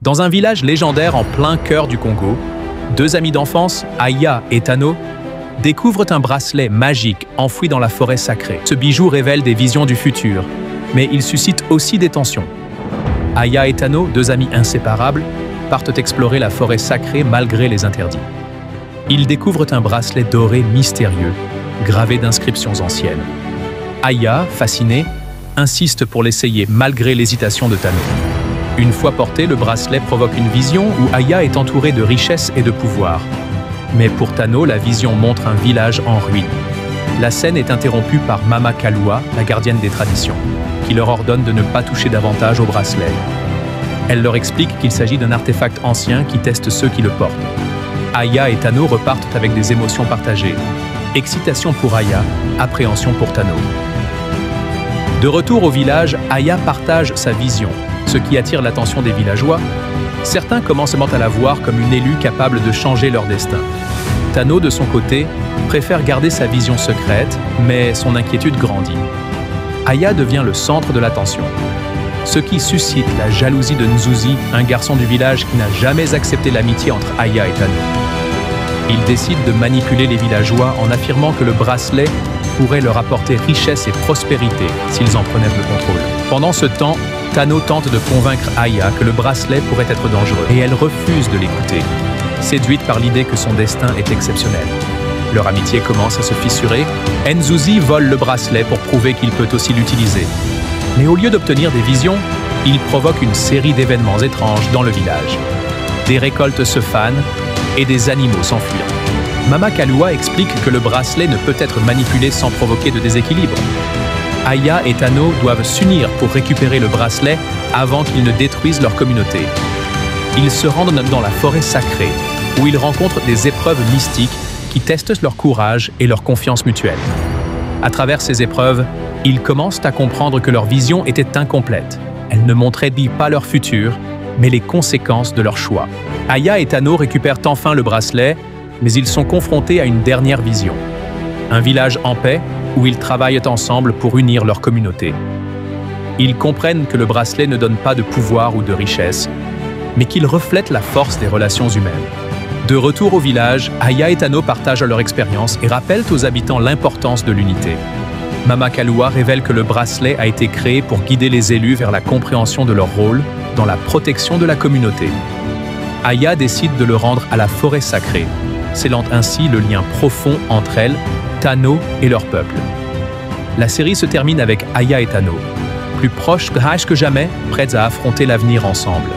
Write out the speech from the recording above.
Dans un village légendaire en plein cœur du Congo, deux amis d'enfance, Aya et Tano, découvrent un bracelet magique enfoui dans la forêt sacrée. Ce bijou révèle des visions du futur, mais il suscite aussi des tensions. Aya et Tano, deux amis inséparables, partent explorer la forêt sacrée malgré les interdits. Ils découvrent un bracelet doré mystérieux, gravé d'inscriptions anciennes. Aya, fascinée, insiste pour l'essayer malgré l'hésitation de Tano. Une fois porté, le bracelet provoque une vision où Aya est entourée de richesses et de pouvoir. Mais pour Tano, la vision montre un village en ruine. La scène est interrompue par Mama Kalua, la gardienne des traditions, qui leur ordonne de ne pas toucher davantage au bracelet. Elle leur explique qu'il s'agit d'un artefact ancien qui teste ceux qui le portent. Aya et Tano repartent avec des émotions partagées. Excitation pour Aya, appréhension pour Tano. De retour au village, Aya partage sa vision, ce qui attire l'attention des villageois. Certains commencent à la voir comme une élue capable de changer leur destin. Tano, de son côté, préfère garder sa vision secrète, mais son inquiétude grandit. Aya devient le centre de l'attention, ce qui suscite la jalousie de Nzuzi, un garçon du village qui n'a jamais accepté l'amitié entre Aya et Tano. Il décide de manipuler les villageois en affirmant que le bracelet pourrait leur apporter richesse et prospérité s'ils en prenaient le contrôle. Pendant ce temps, Tano tente de convaincre Aya que le bracelet pourrait être dangereux, et elle refuse de l'écouter, séduite par l'idée que son destin est exceptionnel. Leur amitié commence à se fissurer. Nzuzi vole le bracelet pour prouver qu'il peut aussi l'utiliser. Mais au lieu d'obtenir des visions, il provoque une série d'événements étranges dans le village. Des récoltes se fanent et des animaux s'enfuient. Mama Kalua explique que le bracelet ne peut être manipulé sans provoquer de déséquilibre. Aya et Tano doivent s'unir pour récupérer le bracelet avant qu'ils ne détruisent leur communauté. Ils se rendent dans la forêt sacrée, où ils rencontrent des épreuves mystiques qui testent leur courage et leur confiance mutuelle. À travers ces épreuves, ils commencent à comprendre que leur vision était incomplète. Elle ne montrait pas leur futur, mais les conséquences de leur choix. Aya et Tano récupèrent enfin le bracelet, mais ils sont confrontés à une dernière vision. Un village en paix, où ils travaillent ensemble pour unir leur communauté. Ils comprennent que le bracelet ne donne pas de pouvoir ou de richesse, mais qu'il reflète la force des relations humaines. De retour au village, Aya et Tano partagent leur expérience et rappellent aux habitants l'importance de l'unité. Mama Kalua révèle que le bracelet a été créé pour guider les élus vers la compréhension de leur rôle dans la protection de la communauté. Aya décide de le rendre à la forêt sacrée, scellant ainsi le lien profond entre elle, Tano et leur peuple. La série se termine avec Aya et Tano, plus proches que jamais, prêts à affronter l'avenir ensemble.